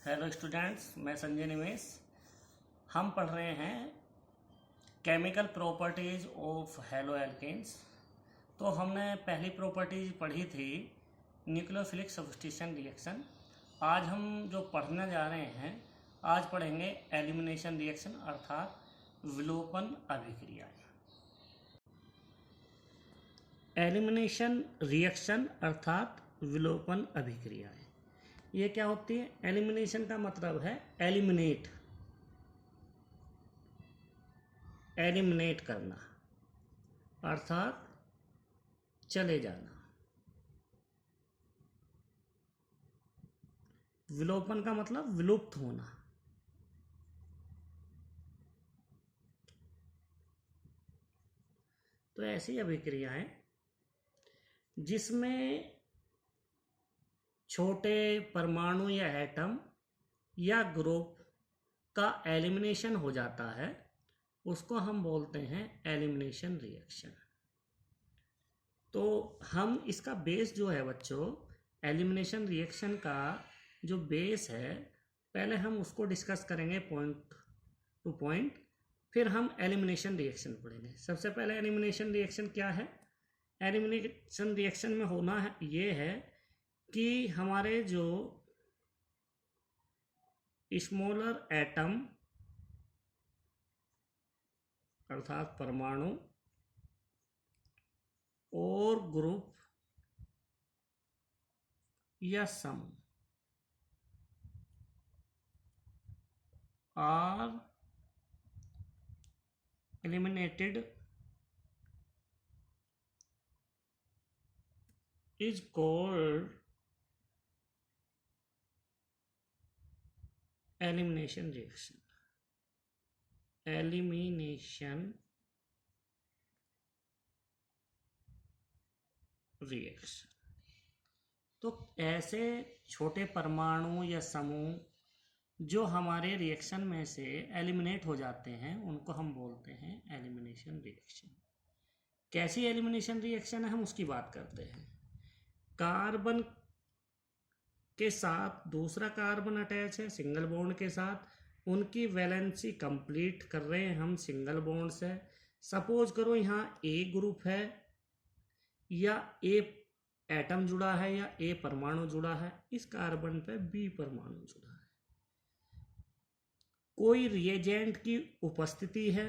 Hello students, मैं संजय निमेश। हम पढ़ रहे हैं chemical properties of haloalkanes. तो हमने पहली प्रॉपर्टीज पढ़ी थी न्यूक्लियोफिलिक सब्स्टिट्यूशन रिएक्शन। आज हम जो पढ़ने जा रहे हैं, आज पढ़ेंगे एलिमिनेशन रिएक्शन अर्थात विलोपन अभिक्रिया। एलिमिनेशन रिएक्शन अर्थात विलोपन अभिक्रिया। ये क्या होती है? एलिमिनेशन का मतलब है एलिमिनेट करना अर्थात चले जाना। विलोपन का मतलब विलुप्त होना। तो ऐसी अभिक्रिया है जिसमें छोटे परमाणु या एटम या ग्रुप का एलिमिनेशन हो जाता है, उसको हम बोलते हैं एलिमिनेशन रिएक्शन। तो हम इसका बेस जो है बच्चों, एलिमिनेशन रिएक्शन का जो बेस है, पहले हम उसको डिस्कस करेंगे पॉइंट टू पॉइंट, फिर हम एलिमिनेशन रिएक्शन पढ़ेंगे। सबसे पहले एलिमिनेशन रिएक्शन क्या है? एलिमिनेशन रिएक्शन में होना है ये है कि हमारे जो स्मॉलर एटम अर्थात परमाणु और ग्रुप या समूह are eliminated is called elimination reaction. Elimination reaction। तो ऐसे छोटे परमाणु या समूह जो हमारे रिएक्शन में से एलिमिनेट हो जाते हैं, उनको हम बोलते हैं एलिमिनेशन रिएक्शन। कैसी एलिमिनेशन रिएक्शन है, हम उसकी बात करते हैं। कार्बन के साथ दूसरा कार्बन अटैच है सिंगल बॉन्ड के साथ, उनकी वैलेंसी कंप्लीट कर रहे हैं हम सिंगल बॉन्ड से। सपोज करो यहाँ ए ग्रुप है या ए एटम जुड़ा है या ए परमाणु जुड़ा है, इस कार्बन पे बी परमाणु जुड़ा है। कोई रिएजेंट की उपस्थिति है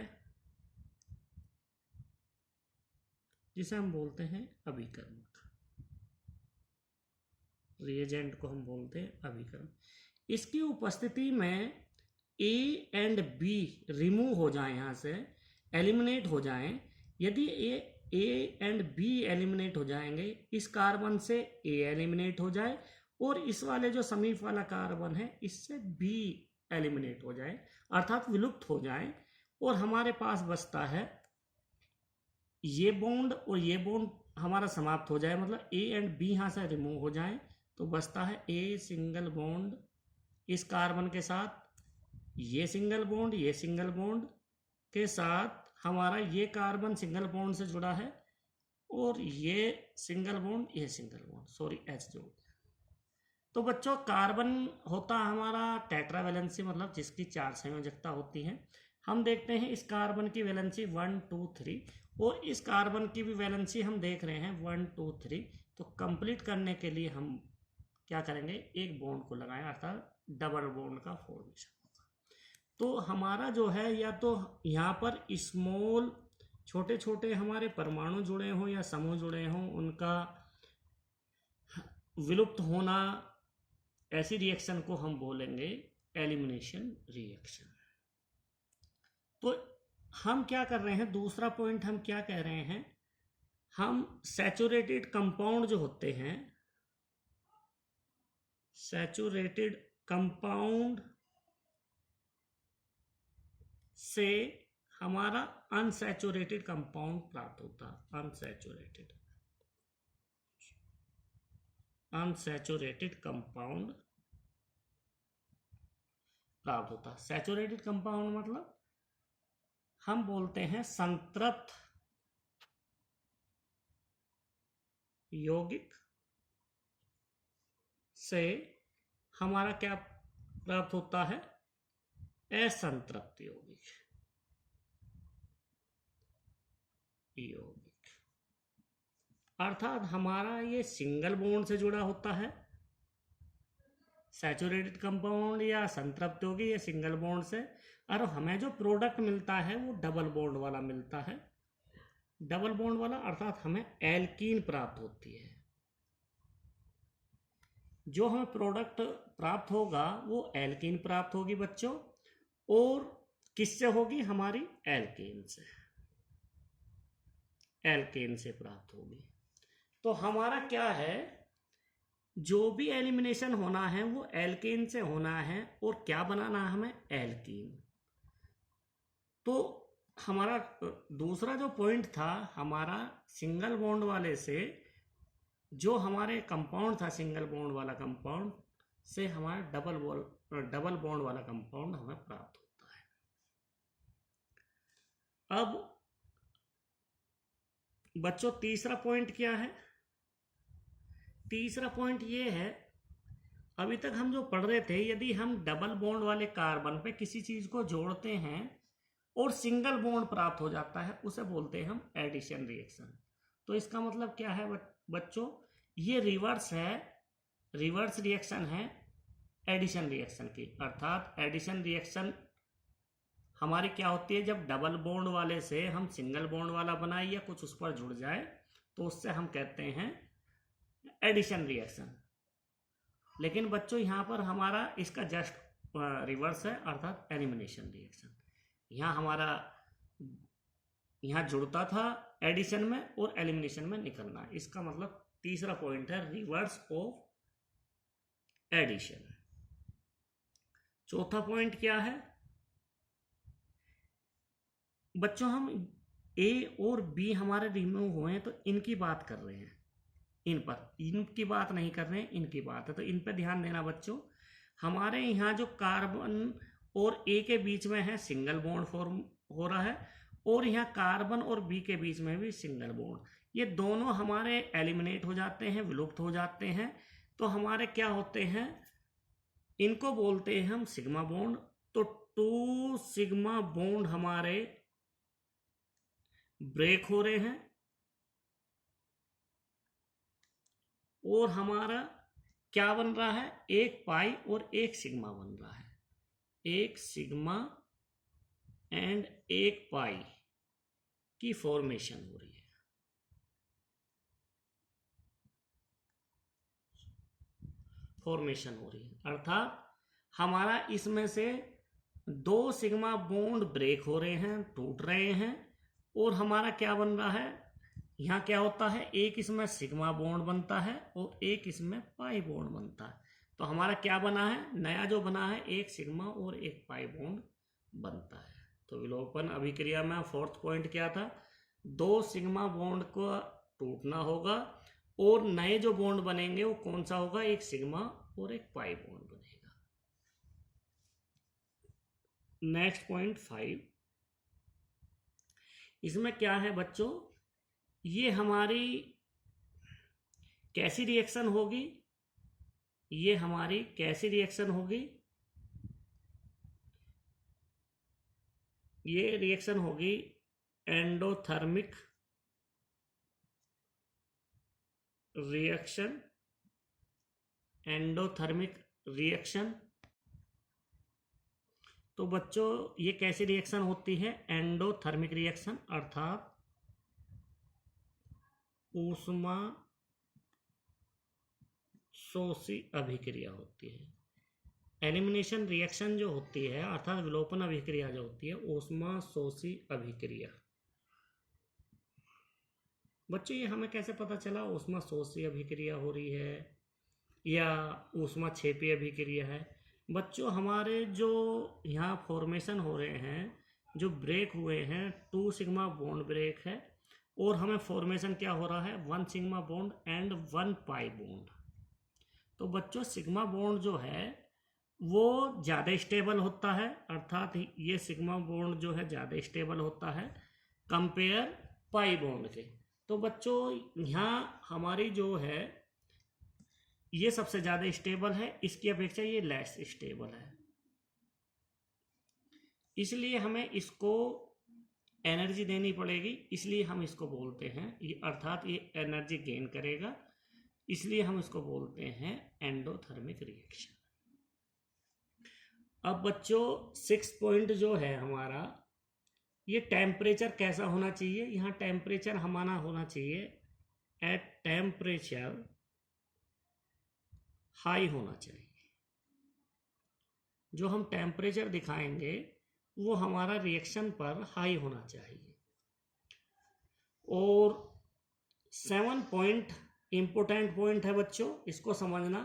जिसे हम बोलते हैं अभिकर्मक। रिएजेंट को हम बोलते हैं अभिकर्मक। इसकी उपस्थिति में ए एंड बी रिमूव हो जाए, यहां से एलिमिनेट हो जाएं। यदि ए एंड बी एलिमिनेट हो जाएंगे, इस कार्बन से ए एलिमिनेट हो जाए और इस वाले जो समीप वाला कार्बन है इससे बी एलिमिनेट हो जाए अर्थात विलुप्त हो जाए, और हमारे पास बचता है ये बॉन्ड और ये बॉन्ड हमारा समाप्त हो जाए, मतलब ए एंड बी यहां से रिमूव हो जाए, तो बचता है ए सिंगल बॉन्ड इस कार्बन के साथ, ये सिंगल बॉन्ड के साथ हमारा ये कार्बन सिंगल बॉन्ड से जुड़ा है और ये सिंगल बॉन्ड सॉरी एच जोड़। तो बच्चों कार्बन होता हमारा टेट्रावैलेंसी, मतलब जिसकी 4 संयोजकता होती है। हम देखते हैं इस कार्बन की वैलेंसी 1 2 3 और इस कार्बन की भी वैलेंसी हम देख रहे हैं 1 2 3। तो कंप्लीट करने के लिए हम क्या करेंगे, एक बॉन्ड को लगाएं अर्थात डबल बॉन्ड का फॉर्मेशन होगा। तो हमारा जो है, या तो यहाँ पर स्मॉल छोटे छोटे हमारे परमाणु जुड़े हों या समूह जुड़े हों, उनका विलुप्त होना, ऐसी रिएक्शन को हम बोलेंगे एलिमिनेशन रिएक्शन। तो हम क्या कर रहे हैं, दूसरा पॉइंट हम क्या कह रहे हैं, हम सैचुरेटेड कंपाउंड जो होते हैं, सैचुरेटेड कंपाउंड से हमारा अनसैचुरेटेड कंपाउंड प्राप्त होता है। अनसैचुरेटेड कंपाउंड प्राप्त होता है। सैचुरेटेड कंपाउंड मतलब हम बोलते हैं संतृप्त यौगिक से हमारा क्या प्राप्त होता है असंतृप्त यौगिक, यौगिक। अर्थात हमारा ये सिंगल बॉन्ड से जुड़ा होता है, सैचुरेटेड कंपाउंड या संतृप्त यौगिक, या सिंगल बॉन्ड से, और हमें जो प्रोडक्ट मिलता है वो डबल बॉन्ड वाला मिलता है, डबल बॉन्ड वाला, अर्थात हमें एल्कीन प्राप्त होती है। जो हमें प्रोडक्ट प्राप्त होगा वो एल्कीन प्राप्त होगी बच्चों, और किससे होगी? हमारी एल्केन से, एल्केन से प्राप्त होगी। तो हमारा क्या है, जो भी एलिमिनेशन होना है वो एल्केन से होना है, और क्या बनाना है हमें? एल्कीन। तो हमारा दूसरा जो पॉइंट था हमारा सिंगल बॉन्ड वाले से, जो हमारे कंपाउंड था सिंगल बॉन्ड वाला कंपाउंड से हमारा डबल बॉन्ड वाला कंपाउंड हमें प्राप्त होता है। अब बच्चों तीसरा पॉइंट क्या है? तीसरा पॉइंट ये है, अभी तक हम जो पढ़ रहे थे, यदि हम डबल बॉन्ड वाले कार्बन पे किसी चीज को जोड़ते हैं और सिंगल बॉन्ड प्राप्त हो जाता है, उसे बोलते हैं हम एडिशन रिएक्शन। तो इसका मतलब क्या है बच्चों? ये रिवर्स है, रिवर्स रिएक्शन है एडिशन रिएक्शन की। अर्थात एडिशन रिएक्शन हमारी क्या होती है, जब डबल बॉन्ड वाले से हम सिंगल बॉन्ड वाला बनाए या कुछ उस पर जुड़ जाए तो उससे हम कहते हैं एडिशन रिएक्शन। लेकिन बच्चों यहाँ पर हमारा इसका जस्ट रिवर्स है, अर्थात एलिमिनेशन रिएक्शन। यहाँ हमारा यहाँ जुड़ता था एडिशन में और एलिमिनेशन में निकलना। इसका मतलब तीसरा पॉइंट है रिवर्स ऑफ एडिशन। चौथा पॉइंट क्या है बच्चों? हम ए और बी हमारे रिमूव हुए हैं तो इनकी बात कर रहे हैं, इन पर, इनकी बात नहीं कर रहे हैं, इनकी बात है, तो इन पर ध्यान देना बच्चों। हमारे यहाँ जो कार्बन और ए के बीच में है सिंगल बॉन्ड फॉर्म हो रहा है, और यहाँ कार्बन और बी के बीच में भी सिंगल बॉन्ड, ये दोनों हमारे एलिमिनेट हो जाते हैं, विलुप्त हो जाते हैं। तो हमारे क्या होते हैं, इनको बोलते हैं हम सिग्मा बॉन्ड। तो 2 सिग्मा बॉन्ड हमारे ब्रेक हो रहे हैं, और हमारा क्या बन रहा है? एक पाई और एक सिग्मा बन रहा है, एक सिग्मा एंड एक पाई की फॉर्मेशन हो रही है। फॉर्मेशन हो रही है अर्थात हमारा इसमें से 2 सिग्मा बॉन्ड ब्रेक हो रहे हैं, टूट रहे हैं, और हमारा क्या बन रहा है? यहाँ क्या होता है, एक इसमें सिग्मा बॉन्ड बनता है और एक इसमें पाई बॉन्ड बनता है। तो हमारा क्या बना है, नया जो बना है, एक सिग्मा और एक पाई बॉन्ड बनता है। तो विलोपन अभिक्रिया में फोर्थ पॉइंट क्या था? 2 सिग्मा बॉन्ड को टूटना होगा, और नए जो बॉन्ड बनेंगे वो कौन सा होगा? एक सिग्मा और एक पाई बॉन्ड बनेगा। नेक्स्ट पॉइंट 5, इसमें क्या है बच्चों, ये हमारी कैसी रिएक्शन होगी? ये हमारी कैसी रिएक्शन होगी? ये रिएक्शन होगी एंडोथर्मिक रिएक्शन, एंडोथर्मिक रिएक्शन। तो बच्चों ये कैसी रिएक्शन होती है? एंडोथर्मिक रिएक्शन, अर्थात ऊष्मा शोषी अभिक्रिया होती है। एलिमिनेशन रिएक्शन जो होती है, अर्थात विलोपन अभिक्रिया जो होती है, ऊष्मा शोषी अभिक्रिया। बच्चों ये हमें कैसे पता चला ऊष्मा शोषी अभिक्रिया हो रही है या ऊष्मा क्षेपी अभिक्रिया है? बच्चों हमारे जो यहाँ फॉर्मेशन हो रहे हैं, जो ब्रेक हुए हैं, 2 सिग्मा बॉन्ड ब्रेक है, और हमें फॉर्मेशन क्या हो रहा है? 1 sigma bond and 1 pi bond. तो बच्चों सिग्मा बॉन्ड जो है वो ज़्यादा स्टेबल होता है, अर्थात ये सिग्मा बॉन्ड जो है ज़्यादा स्टेबल होता है कंपेयर पाई बॉन्ड के। तो बच्चों यहाँ हमारी जो है ये सबसे ज़्यादा स्टेबल है, इसकी अपेक्षा ये लेस स्टेबल है, इसलिए हमें इसको एनर्जी देनी पड़ेगी, इसलिए हम इसको बोलते हैं ये, अर्थात ये एनर्जी गेन करेगा, इसलिए हम इसको बोलते हैं एंडोथर्मिक रिएक्शन। अब बच्चों 6 पॉइंट जो है हमारा, ये टेम्परेचर कैसा होना चाहिए, यहाँ टेम्परेचर हमारा होना चाहिए एट टेम्परेचर हाई होना चाहिए। जो हम टेम्परेचर दिखाएंगे वो हमारा रिएक्शन पर हाई होना चाहिए। और 7 पॉइंट इंपॉर्टेंट पॉइंट है बच्चों, इसको समझना।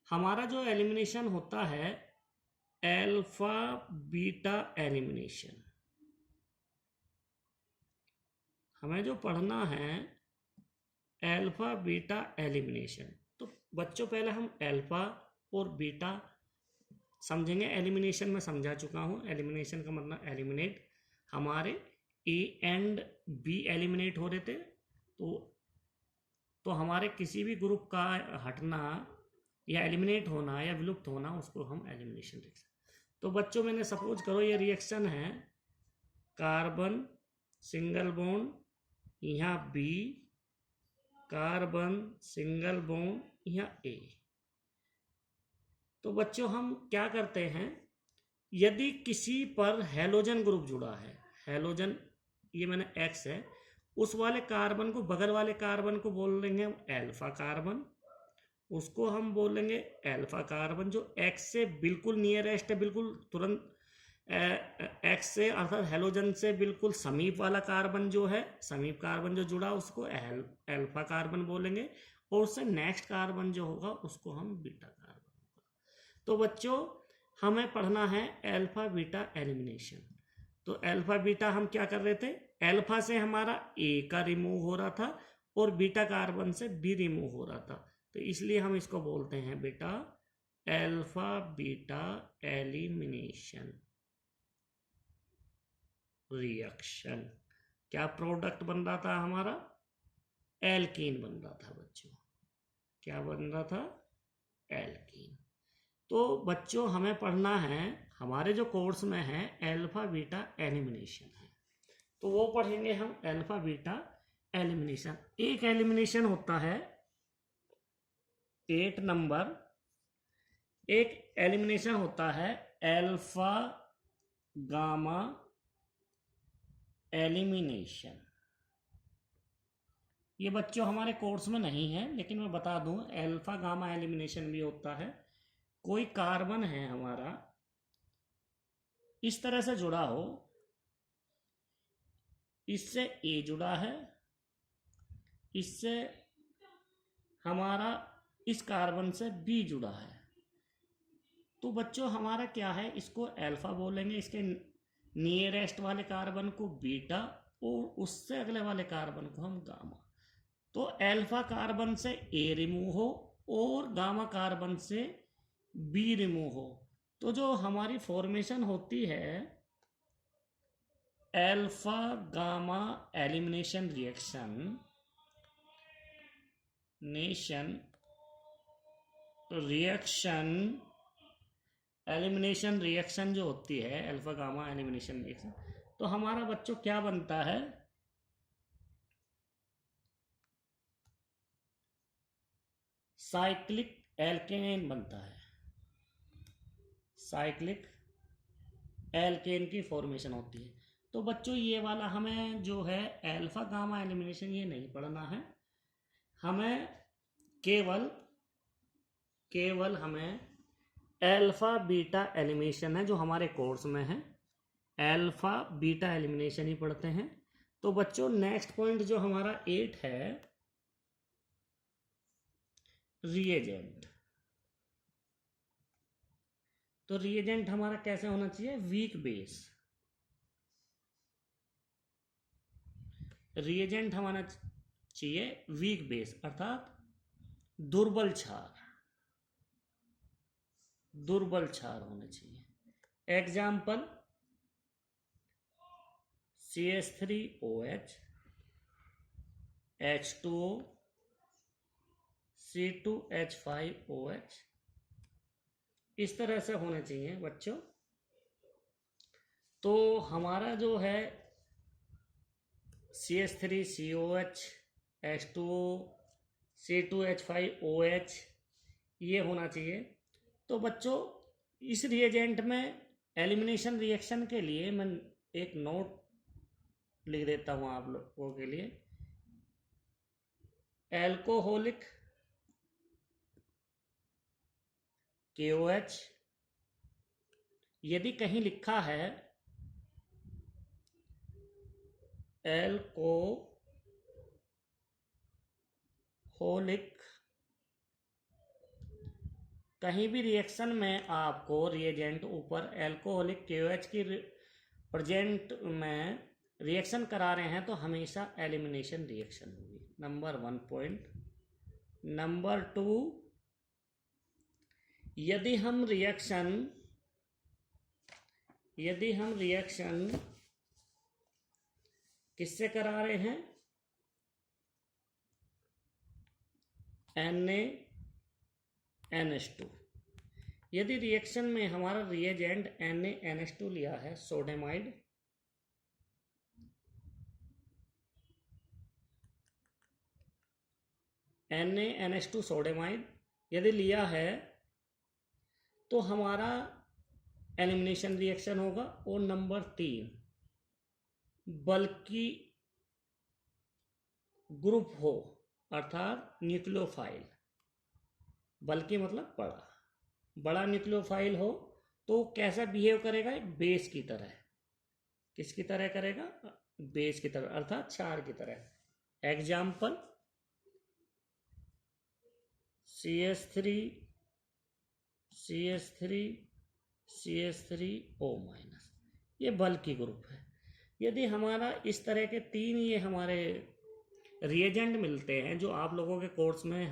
हमारा जो एलिमिनेशन होता है अल्फा बीटा एलिमिनेशन, हमें जो पढ़ना है अल्फा बीटा एलिमिनेशन। तो बच्चों पहले हम अल्फा और बीटा समझेंगे। एलिमिनेशन में समझा चुका हूँ, एलिमिनेशन का मतलब एलिमिनेट, हमारे ए एंड बी एलिमिनेट हो रहे थे, तो हमारे किसी भी ग्रुप का हटना या एलिमिनेट होना या विलुप्त होना, उसको हम एलिमिनेशन लिख सकते। तो बच्चों मैंने सपोज करो ये रिएक्शन है कार्बन सिंगल बॉन्ड, यहाँ बी, कार्बन सिंगल बॉन्ड यहाँ ए। तो बच्चों हम क्या करते हैं, यदि किसी पर हैलोजन ग्रुप जुड़ा है, हैलोजन ये मैंने एक्स है, उस वाले कार्बन को, बगल वाले कार्बन को बोल देंगे हम एल्फा कार्बन, उसको हम बोलेंगे एल्फा कार्बन। जो एक्स से बिल्कुल नियरेस्ट है, बिल्कुल तुरंत एक्स से अर्थात हैलोजन से बिल्कुल समीप वाला कार्बन जो है, समीप कार्बन जो जुड़ा उसको एल्फा कार्बन बोलेंगे, और उससे नेक्स्ट कार्बन जो होगा उसको हम बीटा कार्बन। तो बच्चों हमें पढ़ना है अल्फा बीटा एलिमिनेशन। तो अल्फा बीटा हम क्या कर रहे थे, अल्फा से हमारा ए का रिमूव हो रहा था और बीटा कार्बन से बी रिमूव हो रहा था, तो इसलिए हम इसको बोलते हैं बेटा अल्फा बीटा एलिमिनेशन रिएक्शन। क्या प्रोडक्ट बन रहा था हमारा, एल्कीन बन रहा था बच्चों। क्या बन रहा था, एल्कीन। तो बच्चों हमें पढ़ना है, हमारे जो कोर्स में है अल्फा बीटा एलिमिनेशन है, तो वो पढ़ेंगे हम अल्फा बीटा एलिमिनेशन। एक एलिमिनेशन होता है 8 नंबर, एक एलिमिनेशन होता है अल्फा गामा एलिमिनेशन। ये बच्चों हमारे कोर्स में नहीं है, लेकिन मैं बता दूं अल्फा गामा एलिमिनेशन भी होता है। कोई कार्बन है हमारा इस तरह से जुड़ा हो, इससे ए जुड़ा है, इससे हमारा इस कार्बन से बी जुड़ा है, तो बच्चों हमारा क्या है, इसको अल्फा बोलेंगे, इसके नियरेस्ट वाले कार्बन को बीटा और उससे अगले वाले कार्बन को हम गामा। तो अल्फा कार्बन से ए रिमूव हो और गामा कार्बन से बी रिमूव हो, तो जो हमारी फॉर्मेशन होती है alpha gamma elimination reaction elimination reaction जो होती है अल्फा गामा एलिमिनेशन रिएक्शन, तो हमारा बच्चों क्या बनता है, साइक्लिक एल्केन बनता है। साइक्लिक एल्केन की फॉर्मेशन होती है। तो बच्चों ये वाला हमें जो है अल्फा गामा एलिमिनेशन ये नहीं पढ़ना है, हमें केवल हमें अल्फा बीटा एलिमिनेशन है जो हमारे कोर्स में है, अल्फा बीटा एलिमिनेशन ही पढ़ते हैं। तो बच्चों नेक्स्ट पॉइंट जो हमारा 8 है रिएजेंट। तो रिएजेंट हमारा कैसे होना चाहिए, वीक बेस। रिएजेंट हमारा चाहिए वीक बेस अर्थात दुर्बल क्षार होने चाहिए। एग्जाम्पल CH3OH, H2O, C2H5OH, इस तरह से होने चाहिए बच्चों। तो हमारा जो है CH3COH H2O C2H5OH ये होना चाहिए। तो बच्चों इस रिएजेंट में एलिमिनेशन रिएक्शन के लिए मैं एक नोट लिख देता हूँ आप लोगों के लिए। एल्कोहलिक KOH, यदि कहीं लिखा है एल्कोहलिक, कहीं भी रिएक्शन में आपको रिएजेंट ऊपर एल्कोहलिक KOH की प्रेजेंट में रिएक्शन करा रहे हैं तो हमेशा एलिमिनेशन रिएक्शन होगी। Number 1 point. नंबर 2, यदि हम रिएक्शन किससे करा रहे हैं, NaNH2, यदि रिएक्शन में हमारा रिएजेंट NaNH2 लिया है, सोडेमाइड, NaNH2 सोडेमाइड यदि लिया है तो हमारा एलिमिनेशन रिएक्शन होगा। और नंबर 3, बल्कि ग्रुप हो अर्थात न्यूक्लियोफाइल, बल्कि मतलब बड़ा न्यूक्लियोफाइल हो तो कैसा बिहेव करेगा, एक बेस की तरह। किसकी तरह करेगा, बेस की तरह अर्थात क्षार की तरह। एग्जाम्पल CH3CH3CH3O-, ये बल्कि ग्रुप है। यदि हमारा इस तरह के 3 ये हमारे रिएजेंट मिलते हैं जो आप लोगों के कोर्स में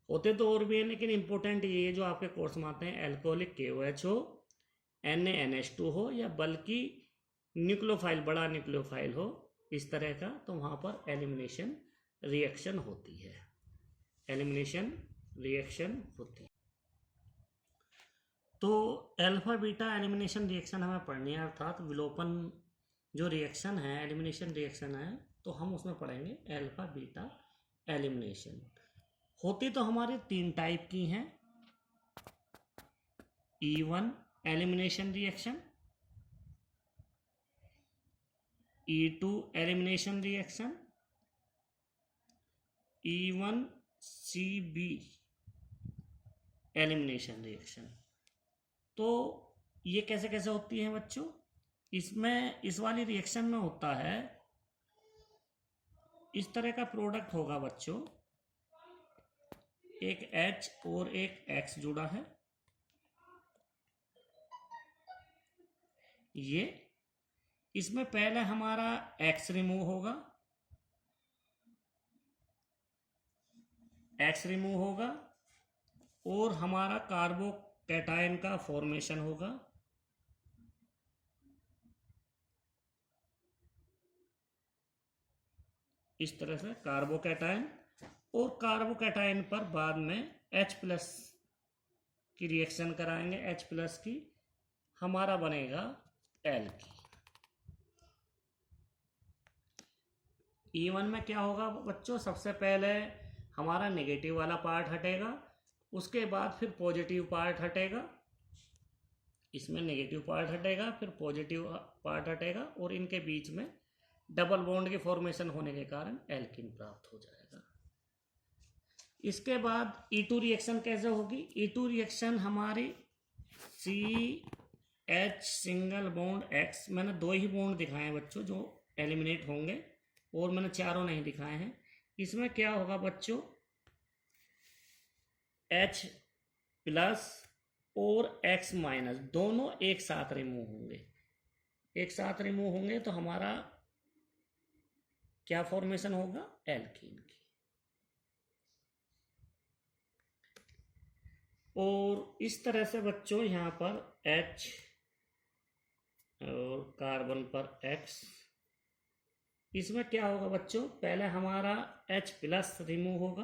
होते तो और भी हैं, लेकिन इंपॉर्टेंट ये जो आपके कोर्स में आते हैं, एल्कोहलिक KOH हो, NaNH2 हो, या बल्कि न्यूक्लियोफाइल, बड़ा न्यूक्लियोफाइल हो इस तरह का, तो वहाँ पर एलिमिनेशन रिएक्शन होती है। तो अल्फा बीटा एलिमिनेशन रिएक्शन हमें पढ़नी है, अर्थात विलोपन जो रिएक्शन है, एलिमिनेशन रिएक्शन है, तो हम उसमें पढ़ेंगे अल्फा बीटा एलिमिनेशन। होती तो हमारे 3 टाइप की हैं, E1 elimination reaction, E2 elimination reaction, E1CB elimination reaction. तो ये कैसे कैसे होती है बच्चों, इसमें इस वाली रिएक्शन में होता है, इस तरह का प्रोडक्ट होगा बच्चों, एक H और एक X जुड़ा है, ये इसमें पहले हमारा X रिमूव होगा और हमारा कार्बोकैटायन का फॉर्मेशन होगा। इस तरह से कार्बोकैटायन, और कार्बोकैटायन पर बाद में H+ की रिएक्शन कराएंगे, H+ की, हमारा बनेगा एल्कीन। E1 में क्या होगा बच्चों, सबसे पहले हमारा नेगेटिव वाला पार्ट हटेगा, उसके बाद फिर पॉजिटिव पार्ट हटेगा, इसमें नेगेटिव पार्ट हटेगा, फिर पॉजिटिव पार्ट हटेगा, और इनके बीच में डबल बॉन्ड की फॉर्मेशन होने के कारण एल्कीन प्राप्त हो जाएगा। इसके बाद E2 रिएक्शन कैसे होगी, E2 रिएक्शन हमारी CH सिंगल बॉन्ड X, मैंने 2 ही बॉन्ड दिखाए हैं बच्चों जो एलिमिनेट होंगे, और मैंने 4 नहीं दिखाए हैं। इसमें क्या होगा बच्चों, H+ और X- दोनों एक साथ रिमूव होंगे, तो हमारा क्या फॉर्मेशन होगा, एल्कीन की। और इस तरह से बच्चों यहाँ पर H और कार्बन पर X, इसमें क्या होगा बच्चों, पहले हमारा H+ रिमूव होगा,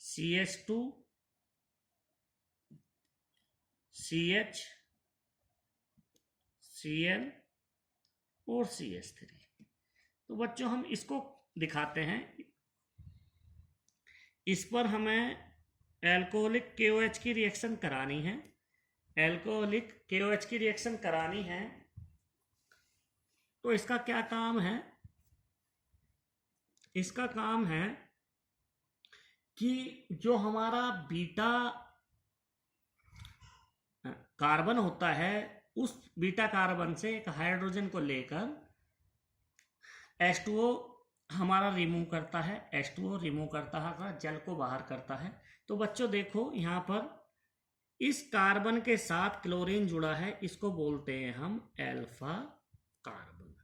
CH2 CH Cl और CH3। तो बच्चों हम इसको दिखाते हैं। इस पर हमें एल्कोहलिक KOH की रिएक्शन करानी है। एल्कोहलिक KOH की रिएक्शन करानी है तो इसका क्या काम है? इसका काम है कि जो हमारा बीटा कार्बन होता है, उस बीटा कार्बन से एक हाइड्रोजन को लेकर H2O हमारा रिमूव करता है। H2O रिमूव करता है, जल को बाहर करता है। तो बच्चों देखो यहाँ पर इस कार्बन के साथ क्लोरीन जुड़ा है, इसको बोलते हैं हम एल्फा कार्बन।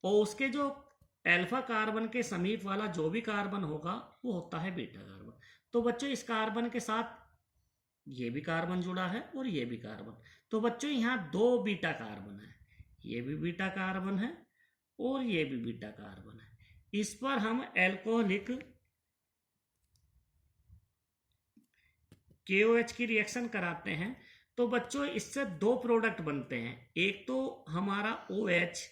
और उसके जो एल्फा कार्बन के समीप वाला जो भी कार्बन होगा वो होता है बीटा कार्बन। तो बच्चों इस कार्बन के साथ ये भी कार्बन जुड़ा है और ये भी कार्बन। तो बच्चों यहाँ दो बीटा कार्बन है, ये भी बीटा कार्बन है और ये भी बीटा कार्बन है। इस पर हम एल्कोहलिक KOH की रिएक्शन कराते हैं। तो बच्चों इससे दो प्रोडक्ट बनते हैं। एक तो हमारा OH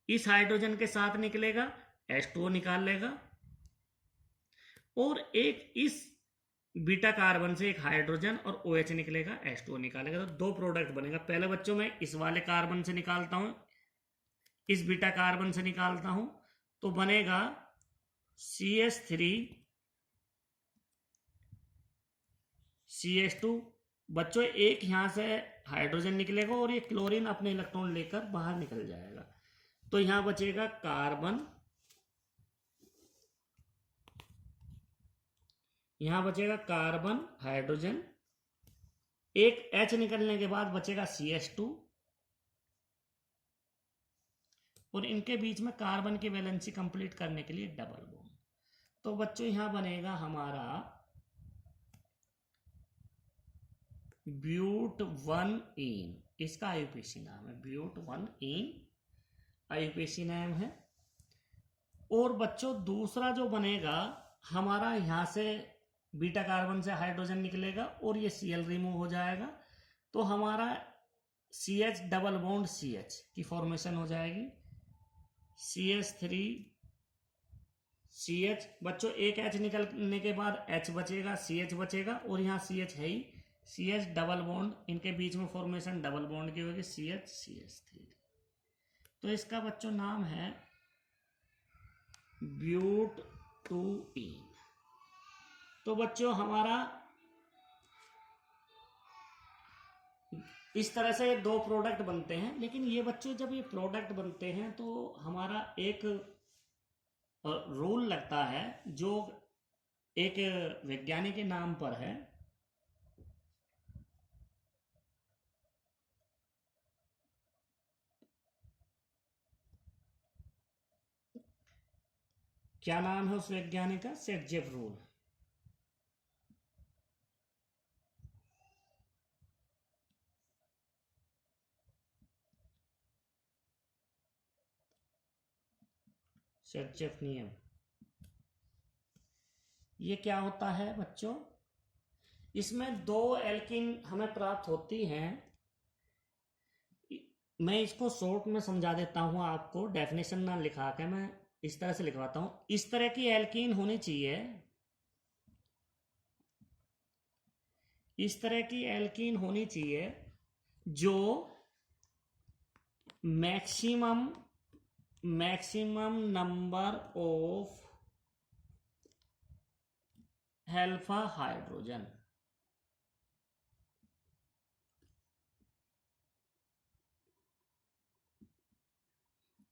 इस हाइड्रोजन के साथ निकलेगा, H2O निकाल लेगा, और एक इस बीटा कार्बन से एक हाइड्रोजन और OH निकलेगा, H2O निकालेगा। तो दो प्रोडक्ट बनेगा। पहले बच्चों मैं इस वाले कार्बन से निकालता हूं, इस बीटा कार्बन से निकालता हूं, तो बनेगा CH3 CH2। बच्चों एक यहां से हाइड्रोजन निकलेगा और ये क्लोरीन अपने इलेक्ट्रॉन लेकर बाहर निकल जाएगा। तो यहां बचेगा कार्बन, यहां बचेगा कार्बन हाइड्रोजन, एक H निकलने के बाद बचेगा CH2 और इनके बीच में कार्बन की वैलेंसी कंप्लीट करने के लिए डबल बॉन्ड। तो बच्चों यहां बनेगा हमारा ब्यूट-1-ईन, इसका IUPAC नाम है, ब्यूट-1-ईन IUPAC नाम है। और बच्चों दूसरा जो बनेगा हमारा, यहां से बीटा कार्बन से हाइड्रोजन निकलेगा और ये Cl रिमूव हो जाएगा, तो हमारा CH डबल बॉन्ड CH की फॉर्मेशन हो जाएगी, CH3 CH। बच्चों एक H निकलने के बाद H बचेगा, CH बचेगा, और यहाँ CH है ही, CH डबल बॉन्ड, इनके बीच में फॉर्मेशन डबल बॉन्ड की होगी, CH CH3। तो इसका बच्चों नाम है ब्यूट-2-ईन। तो बच्चों हमारा इस तरह से दो प्रोडक्ट बनते हैं। लेकिन ये बच्चों जब ये प्रोडक्ट बनते हैं तो हमारा एक रूल लगता है जो एक वैज्ञानिक के नाम पर है। क्या नाम है उस वैज्ञानिक का? सेटजेफ रूल। सेटजेफ नियम। ये क्या होता है बच्चों? इसमें दो एल्कीन हमें प्राप्त होती हैं। मैं इसको शॉर्ट में समझा देता हूं आपको, डेफिनेशन ना लिखा के मैं इस तरह से लिखवाता हूं। इस तरह की एल्कीन होनी चाहिए, इस तरह की एल्कीन होनी चाहिए जो maximum number of alpha hydrogen,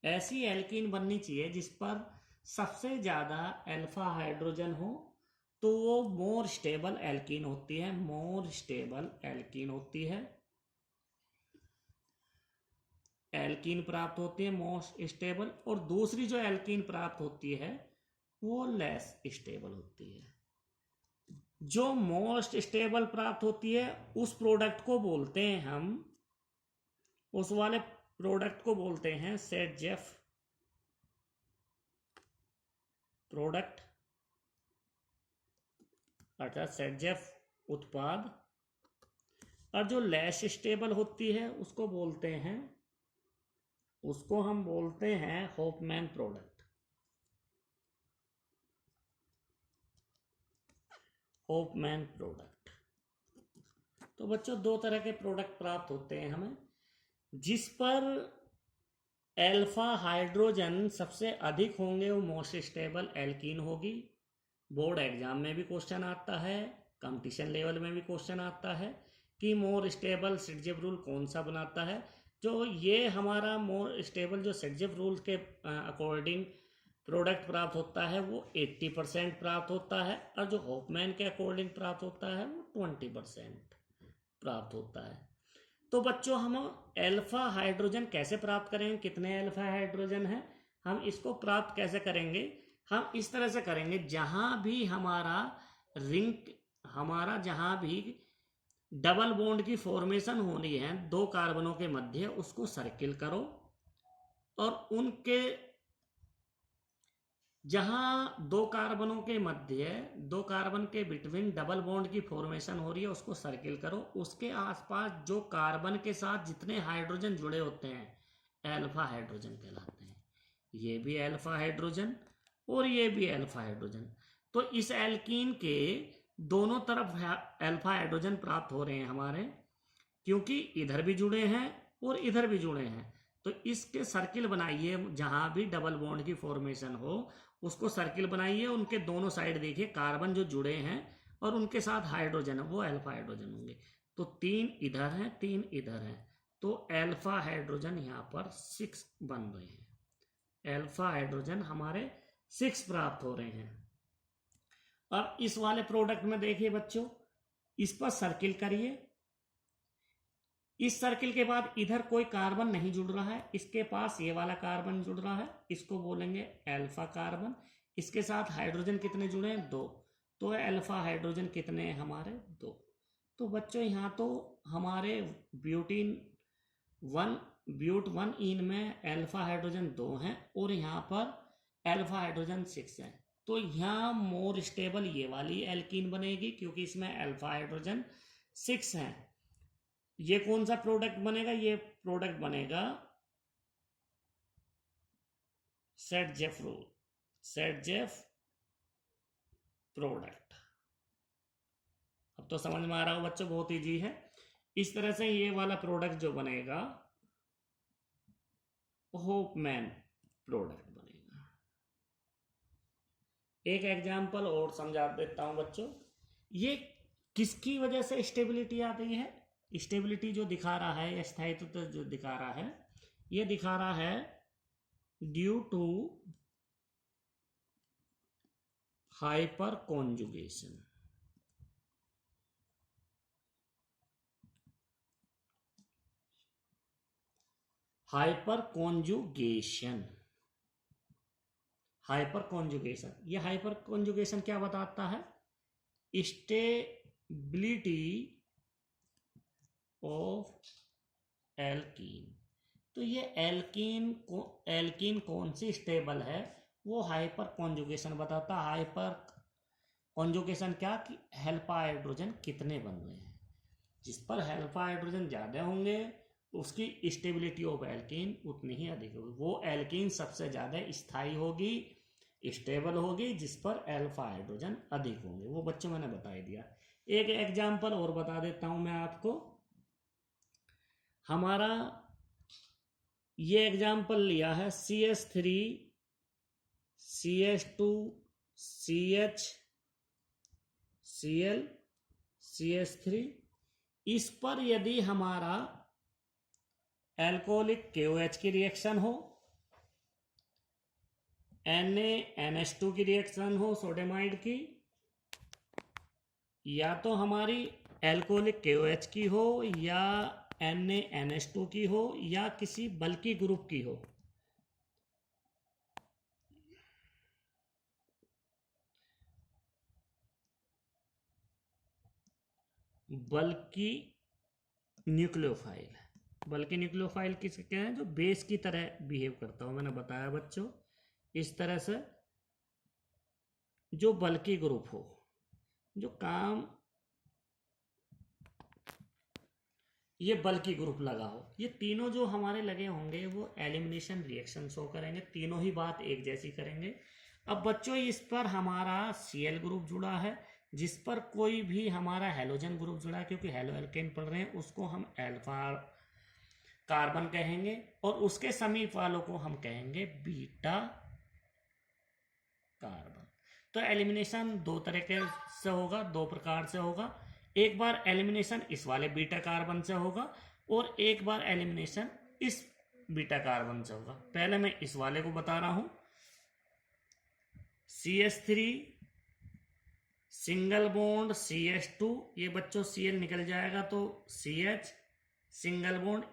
ऐसी एल्कीन बननी चाहिए जिस पर सबसे ज्यादा अल्फा हाइड्रोजन हो, तो वो मोर स्टेबल एल्कीन होती है, मोर स्टेबल एल्कीन होती है, एल्कीन प्राप्त होती है मोस्ट स्टेबल। और दूसरी जो एल्कीन प्राप्त होती है वो लेस स्टेबल होती है। जो मोस्ट स्टेबल प्राप्त होती है उस प्रोडक्ट को बोलते हैं हम, उस वाले प्रोडक्ट को बोलते हैं सेटजेफ प्रोडक्ट। अर्थात सेटजेफ उत्पाद। और जो लेस स्टेबल होती है उसको हम बोलते हैं होफमैन प्रोडक्ट। Hofmann product. तो बच्चों दो तरह के प्रोडक्ट प्राप्त होते हैं हमें, जिस पर अल्फा हाइड्रोजन सबसे अधिक होंगे वो मोस्ट स्टेबल एल्कीन होगी। बोर्ड एग्जाम में भी क्वेश्चन आता है, कंपटीशन लेवल में भी क्वेश्चन आता है कि मोर स्टेबल सिटजेफ रूल कौन सा बनाता है। जो ये हमारा मोर स्टेबल जो सिटजेफ रूल के अकॉर्डिंग प्रोडक्ट प्राप्त होता है वो 80% प्राप्त होता है, और जो होफमैन के अकॉर्डिंग प्राप्त होता है वो 20% प्राप्त होता है। तो बच्चों हम अल्फा हाइड्रोजन कैसे प्राप्त करेंगे, कितने अल्फा हाइड्रोजन है, हम इसको प्राप्त कैसे करेंगे। हम इस तरह से करेंगे, जहां भी जहां भी डबल बॉन्ड की फॉर्मेशन होनी है दो कार्बनों के मध्य, उसको सर्किल करो, और उनके जहां दो कार्बनों के मध्य, दो कार्बन के बिटवीन डबल बॉन्ड की फॉर्मेशन हो रही है उसको सर्किल करो। उसके आसपास जो कार्बन के साथ जितने हाइड्रोजन जुड़े होते हैं अल्फा हाइड्रोजन कहलाते हैं। ये भी अल्फा हाइड्रोजन और ये भी अल्फा हाइड्रोजन। तो इस एल्कीन के दोनों तरफ अल्फा हाइड्रोजन प्राप्त हो रहे हैं हमारे, क्योंकि इधर भी जुड़े हैं और इधर भी जुड़े हैं। तो इसके सर्किल बनाइए, जहां भी डबल बॉन्ड की फॉर्मेशन हो उसको सर्किल बनाइए, उनके दोनों साइड देखिए कार्बन जो जुड़े हैं और उनके साथ हाइड्रोजन है वो अल्फा हाइड्रोजन होंगे। तो 3 इधर हैं 3 इधर हैं, तो अल्फा हाइड्रोजन यहाँ पर 6 बन रहे हैं। अल्फा हाइड्रोजन हमारे 6 प्राप्त हो रहे हैं। अब इस वाले प्रोडक्ट में देखिए बच्चों, इस पर सर्किल करिए। इस सर्किल के बाद इधर कोई कार्बन नहीं जुड़ रहा है, इसके पास ये वाला कार्बन जुड़ रहा है, इसको बोलेंगे अल्फा कार्बन। इसके साथ हाइड्रोजन कितने जुड़े हैं 2, तो अल्फा हाइड्रोजन कितने हैं हमारे 2। तो बच्चों यहाँ तो हमारे ब्यूट 1 इन में अल्फा हाइड्रोजन 2 हैं और यहाँ पर अल्फा हाइड्रोजन 6 है। तो यहाँ मोर स्टेबल ये वाली एल्कीन बनेगी, क्योंकि इसमें अल्फा हाइड्रोजन 6 है। ये कौन सा प्रोडक्ट बनेगा, ये प्रोडक्ट बनेगा सेटजेफ रूल, सेटजेफ प्रोडक्ट। अब तो समझ में आ रहा हो बच्चों, बहुत इजी है। इस तरह से ये वाला प्रोडक्ट जो बनेगा होफमैन प्रोडक्ट बनेगा। एक एग्जांपल और समझा देता हूं बच्चों, ये किसकी वजह से स्टेबिलिटी आती है। स्टेबिलिटी जो दिखा रहा है, स्थायित्व तो जो दिखा रहा है, ये दिखा रहा है due to hyperconjugation. Hyperconjugation, hyperconjugation, ये हाइपर कॉन्जुगेशन क्या बताता है, स्टेबिलिटी ऑफ एल्कीन। तो ये एल्कीन कौन सी स्टेबल है, वो हाइपर कॉन्जुगेशन बताता है। हाइपर कॉन्जुगेशन क्या कि अल्फा हाइड्रोजन कितने बन रहे हैं, जिस पर अल्फा हाइड्रोजन ज़्यादा होंगे उसकी स्टेबिलिटी ऑफ एल्कीन उतनी ही अधिक होगी। वो एल्कीन सबसे ज़्यादा स्थायी होगी, स्टेबल होगी, जिस पर अल्फा हाइड्रोजन अधिक होंगे। वो बच्चों मैंने बता ही दिया। एक एग्जाम्पल और बता देता हूं मैं आपको। हमारा ये एग्जाम्पल लिया है CH3 CH2 CH Cl CH3। इस पर यदि हमारा एल्कोहलिक KOH की रिएक्शन हो, NaNH2 की रिएक्शन हो सोडियमाइड की, या तो हमारी एल्कोहलिक KOH की हो या NaNH2 की हो या किसी बल्कि ग्रुप की हो, बल्कि न्यूक्लियोफाइल। बल्कि न्यूक्लियोफाइल किसके क्या है, जो बेस की तरह बिहेव करता हो। मैंने बताया बच्चों इस तरह से जो बल्कि ग्रुप हो, जो काम ये बल्कि ग्रुप लगा हो, ये तीनों जो हमारे लगे होंगे वो एलिमिनेशन रिएक्शन शो करेंगे, तीनों ही बात एक जैसी करेंगे। अब बच्चों इस पर हमारा Cl ग्रुप जुड़ा है, जिस पर कोई भी हमारा हेलोजन ग्रुप जुड़ा है, क्योंकि हेलो एल्केन पढ़ रहे हैं, उसको हम अल्फा कार्बन कहेंगे और उसके समीप वालों को हम कहेंगे बीटा कार्बन। तो एलिमिनेशन दो तरीके से होगा, दो प्रकार से होगा। एक बार एलिमिनेशन इस वाले बीटा कार्बन से होगा और एक बार एलिमिनेशन इस बीटा कार्बन से होगा। पहले मैं इस वाले को बता रहा हूं, CH3 सिंगल बॉन्ड CH2, ये बच्चों Cl निकल जाएगा तो CH सिंगल बॉन्ड